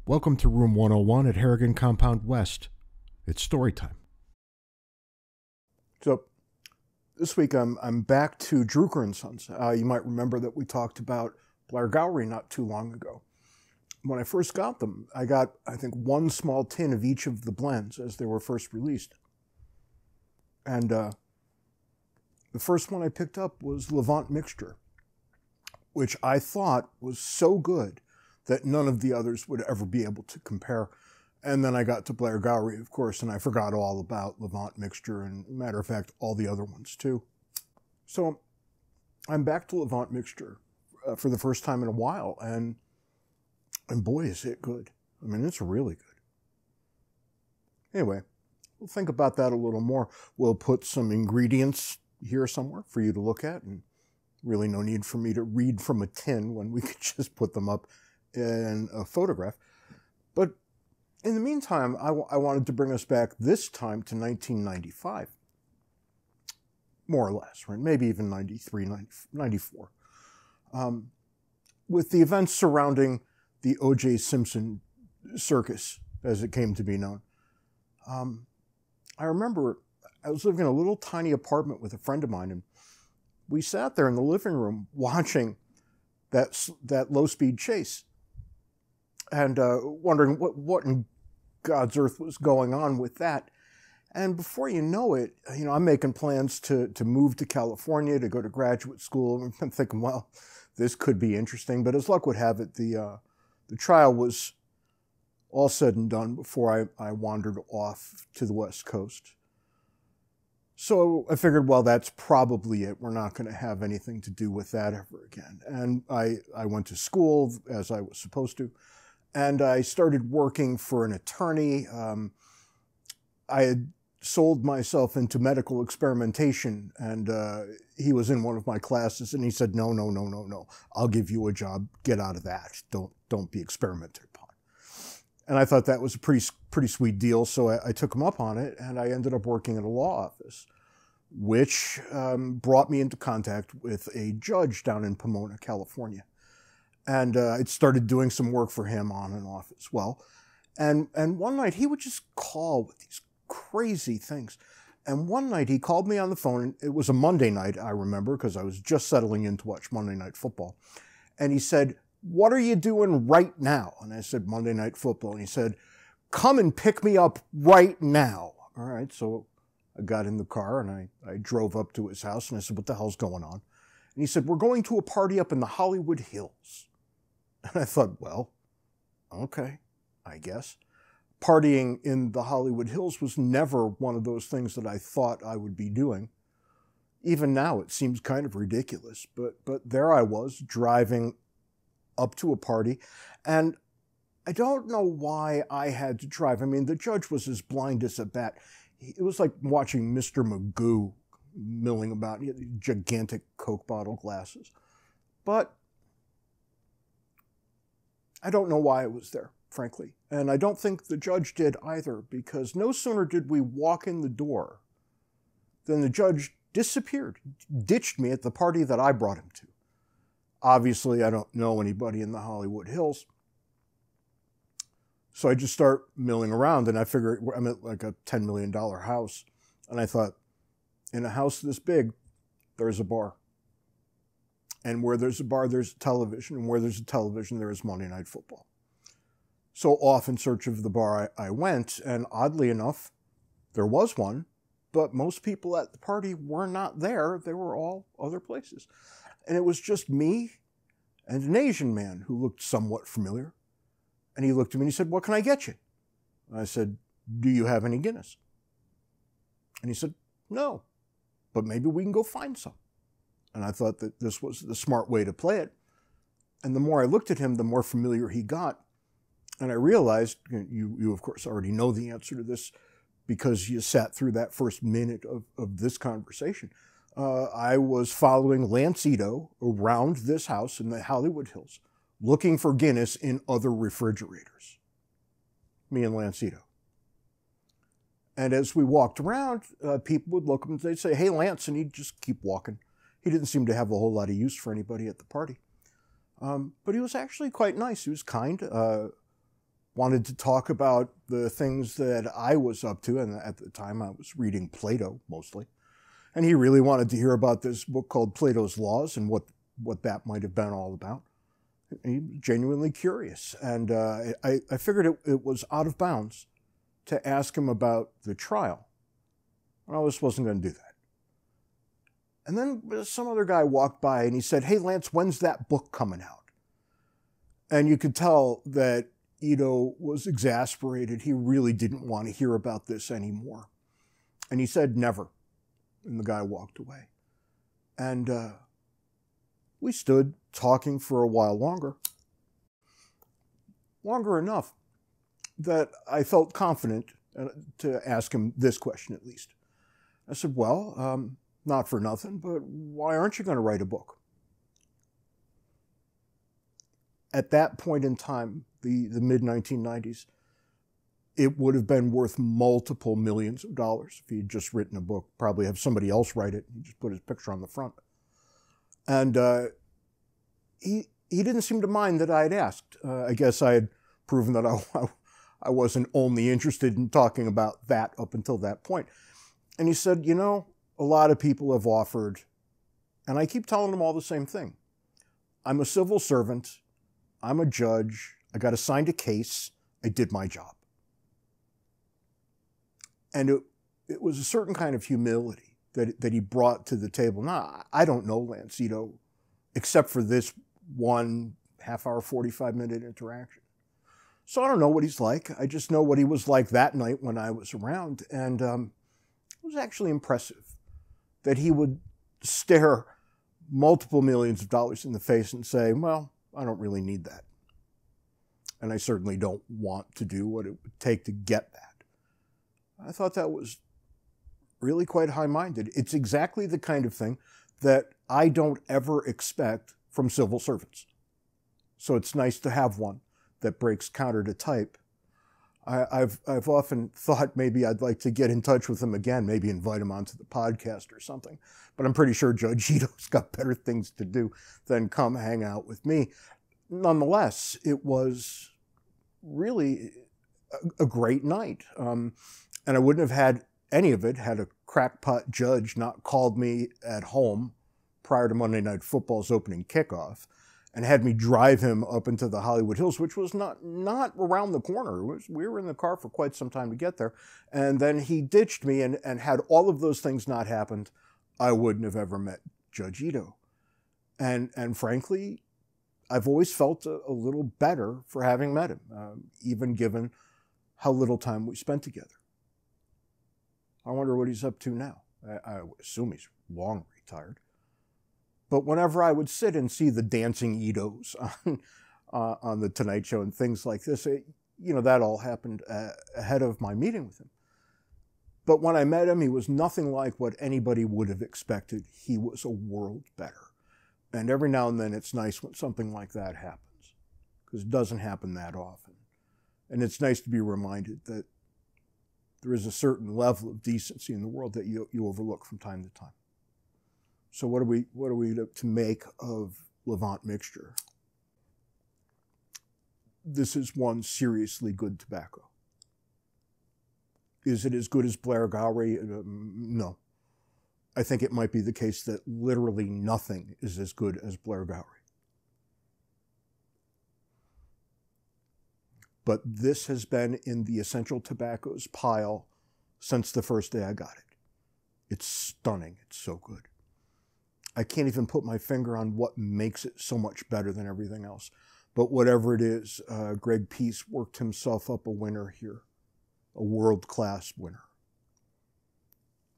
Welcome to Room 101 at Harrigan Compound West. It's story time. So this week I'm back to Drucquer and Sons. You might remember that we talked about Blair Gowrie not too long ago. When I first got them, I got, I think, one small tin of each of the blends as they were first released. And the first one I picked up was Levant Mixture, which I thought was so good that none of the others would ever be able to compare. And then I got to Blair Gowrie, of course, and I forgot all about Levant Mixture and, matter of fact, all the other ones too. So I'm back to Levant Mixture for the first time in a while, and boy, is it good. I mean, it's really good. Anyway, we'll think about that a little more. We'll put some ingredients here somewhere for you to look at, and really no need for me to read from a tin when we could just put them up in a photograph. But in the meantime, I wanted to bring us back this time to 1995, more or less, right? Maybe even 93, 94, with the events surrounding the O.J. Simpson circus, as it came to be known. I remember I was living in a little tiny apartment with a friend of mine, and we sat there in the living room watching that low-speed chase and wondering what in God's earth was going on with that. And before you know it, I'm making plans to move to California to go to graduate school. And I'm thinking, well, this could be interesting. But as luck would have it, the trial was all said and done before I wandered off to the West Coast. So I figured, well, that's probably it. We're not going to have anything to do with that ever again. And I went to school as I was supposed to, and I started working for an attorney. I had sold myself into medical experimentation, and he was in one of my classes, and he said, no, I'll give you a job. Get out of that. Don't be experimented upon. And I thought that was a pretty sweet deal, so I took him up on it, and I ended up working at a law office, which brought me into contact with a judge down in Pomona, California. And I started doing some work for him on and off as well. And one night, he would just call with these crazy things. And one night, he called me on the phone, and it was a Monday night, I remember, because I was just settling in to watch Monday Night Football. And he said, "What are you doing right now?" And I said, "Monday Night Football." And he said, "Come and pick me up right now." All right, so I got in the car and I drove up to his house, and I said, "What the hell's going on?" And he said, "We're going to a party up in the Hollywood Hills." And I thought, well, okay, I guess. Partying in the Hollywood Hills was never one of those things that I thought I would be doing. Even now, it seems kind of ridiculous, but there I was driving up to a party, and I don't know why I had to drive. I mean, the judge was as blind as a bat. It was like watching Mr. Magoo milling about, gigantic Coke bottle glasses. But I don't know why I was there, frankly. And I don't think the judge did either, because no sooner did we walk in the door than the judge disappeared, ditched me at the party that I brought him to. Obviously, I don't know anybody in the Hollywood Hills. So I just start milling around, and I figure I'm at like a $10 million house. And I thought, in a house this big, there's a bar. And where there's a bar, there's a television. And where there's a television, there is Monday Night Football. So off in search of the bar I went, and oddly enough, there was one. But most people at the party were not there. They were all other places. And it was just me and an Asian man who looked somewhat familiar. And he looked at me and he said, "What can I get you?" And I said, "Do you have any Guinness?" And he said, "No, but maybe we can go find some." And I thought that this was the smart way to play it. And the more I looked at him, the more familiar he got. And I realized, you of course already know the answer to this because you sat through that first minute of this conversation. I was following Lance Ito around this house in the Hollywood Hills, looking for Guinness in other refrigerators. Me and Lance Ito. And as we walked around, people would look at him and they'd say, "Hey, Lance," and he'd just keep walking. He didn't seem to have a whole lot of use for anybody at the party. But he was actually quite nice. He was kind. wanted to talk about the things that I was up to, and at the time I was reading Plato mostly. And he really wanted to hear about this book called Plato's Laws and what that might have been all about. He was genuinely curious. And I figured it was out of bounds to ask him about the trial. I just wasn't going to do that. And then some other guy walked by and he said, "Hey, Lance, when's that book coming out?" And you could tell that Ito was exasperated. He really didn't want to hear about this anymore. And he said, "Never." And the guy walked away. And we stood talking for a while longer. Longer enough that I felt confident to ask him this question at least. I said, "Well, not for nothing, but why aren't you going to write a book?" At that point in time, the mid-1990s, it would have been worth multiple millions of dollars if he had just written a book, probably have somebody else write it and just put his picture on the front. And he didn't seem to mind that I had asked. I guess I had proven that I wasn't only interested in talking about that up until that point. And he said, "You know, a lot of people have offered," and I keep telling them all the same thing. "I'm a civil servant. I'm a judge. I got assigned a case. I did my job." And it was a certain kind of humility that he brought to the table. Now, I don't know Lance Ito, except for this one half-hour, 45-minute interaction. So I don't know what he's like. I just know what he was like that night when I was around. And it was actually impressive that he would stare multiple millions of dollars in the face and say, "Well, I don't really need that. And I certainly don't want to do what it would take to get that." I thought that was really quite high-minded. It's exactly the kind of thing that I don't ever expect from civil servants. So it's nice to have one that breaks counter to type. I've often thought maybe I'd like to get in touch with him again, maybe invite him onto the podcast or something. But I'm pretty sure Judge Ito's got better things to do than come hang out with me. Nonetheless, it was really a great night. And I wouldn't have had any of it had a crackpot judge not called me at home prior to Monday Night Football's opening kickoff and had me drive him up into the Hollywood Hills, which was not around the corner. We were in the car for quite some time to get there. And then he ditched me, and had all of those things not happened, I wouldn't have ever met Judge Ito. And frankly, I've always felt a little better for having met him, even given how little time we spent together. I wonder what he's up to now. I assume he's long retired. But whenever I would sit and see the dancing Itos on the Tonight Show and things like this, that all happened ahead of my meeting with him. But when I met him, he was nothing like what anybody would have expected. He was a world better. And every now and then it's nice when something like that happens, because it doesn't happen that often. And it's nice to be reminded that there is a certain level of decency in the world that you overlook from time to time. So what are we to make of Levant mixture? This is one seriously good tobacco. Is it as good as Blair Gowrie? No. I think it might be the case that literally nothing is as good as Blair Gowrie. But this has been in the essential tobaccos pile since the first day I got it. It's stunning. It's so good. I can't even put my finger on what makes it so much better than everything else. But whatever it is, Greg Peace worked himself up a winner here, a world-class winner.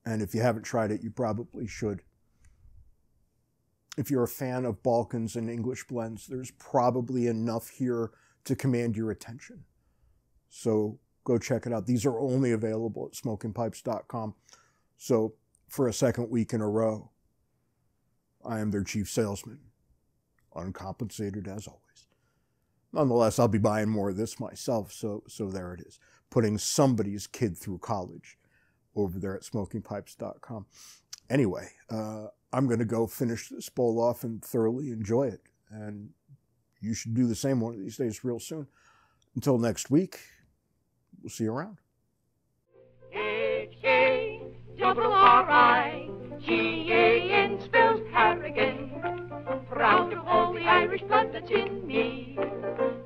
And if you haven't tried it, you probably should. If you're a fan of Balkans and English blends, there's probably enough here to command your attention. So go check it out. These are only available at smokingpipes.com. So for a second week in a row, I am their chief salesman, uncompensated as always. Nonetheless, I'll be buying more of this myself, so there it is. Putting somebody's kid through college over there at smokingpipes.com. Anyway, I'm going to go finish this bowl off and thoroughly enjoy it. And you should do the same one of these days real soon. Until next week, we'll see you around. H-A-R-R-I-G-A-N spells Harrigan. Proud of all the Irish blood that's in me.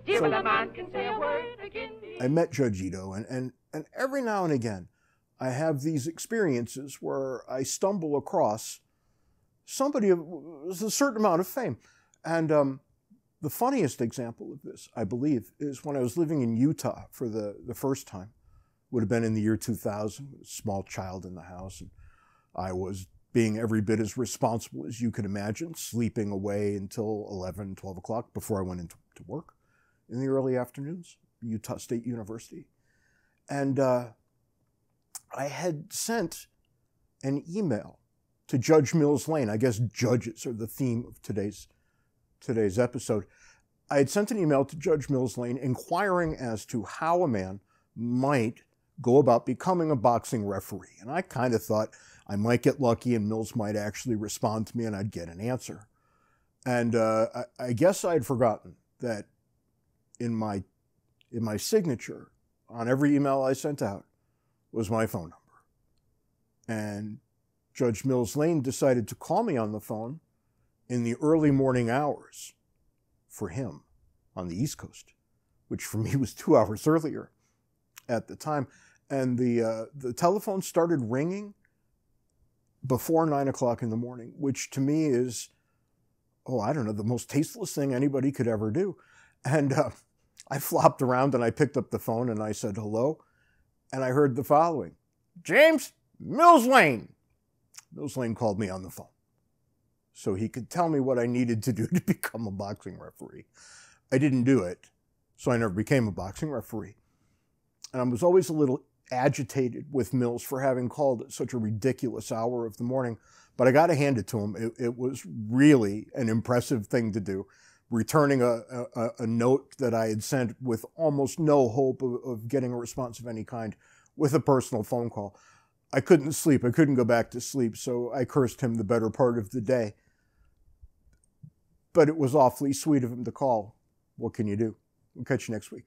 Dear, when a man can say a word again. I met Judge Ito, and every now and again, I have these experiences where I stumble across somebody with a certain amount of fame. And the funniest example of this, I believe, is when I was living in Utah for the first time. Would have been in the year 2000, a small child in the house, and I was being every bit as responsible as you could imagine, sleeping away until 11, 12 o'clock before I went into work in the early afternoons, Utah State University. And I had sent an email to Judge Mills Lane. I guess judges are the theme of today's episode. I had sent an email to Judge Mills Lane inquiring as to how a man might go about becoming a boxing referee. And I kind of thought I might get lucky and Mills might actually respond to me and I'd get an answer. And I guess I'd forgotten that in my signature on every email I sent out was my phone number. And Judge Mills Lane decided to call me on the phone in the early morning hours for him on the East Coast, which for me was 2 hours earlier at the time. And the telephone started ringing before 9 o'clock in the morning, which to me is, I don't know, the most tasteless thing anybody could ever do. And I flopped around and I picked up the phone and I said, hello. And I heard the following: James, Mills Lane. Mills Lane called me on the phone so he could tell me what I needed to do to become a boxing referee. I didn't do it, so I never became a boxing referee. And I was always a little agitated with Mills for having called at such a ridiculous hour of the morning, but I got to hand it to him. It was really an impressive thing to do, returning a note that I had sent with almost no hope of getting a response of any kind with a personal phone call. I couldn't sleep. I couldn't go back to sleep, so I cursed him the better part of the day. But it was awfully sweet of him to call. What can you do? We'll catch you next week.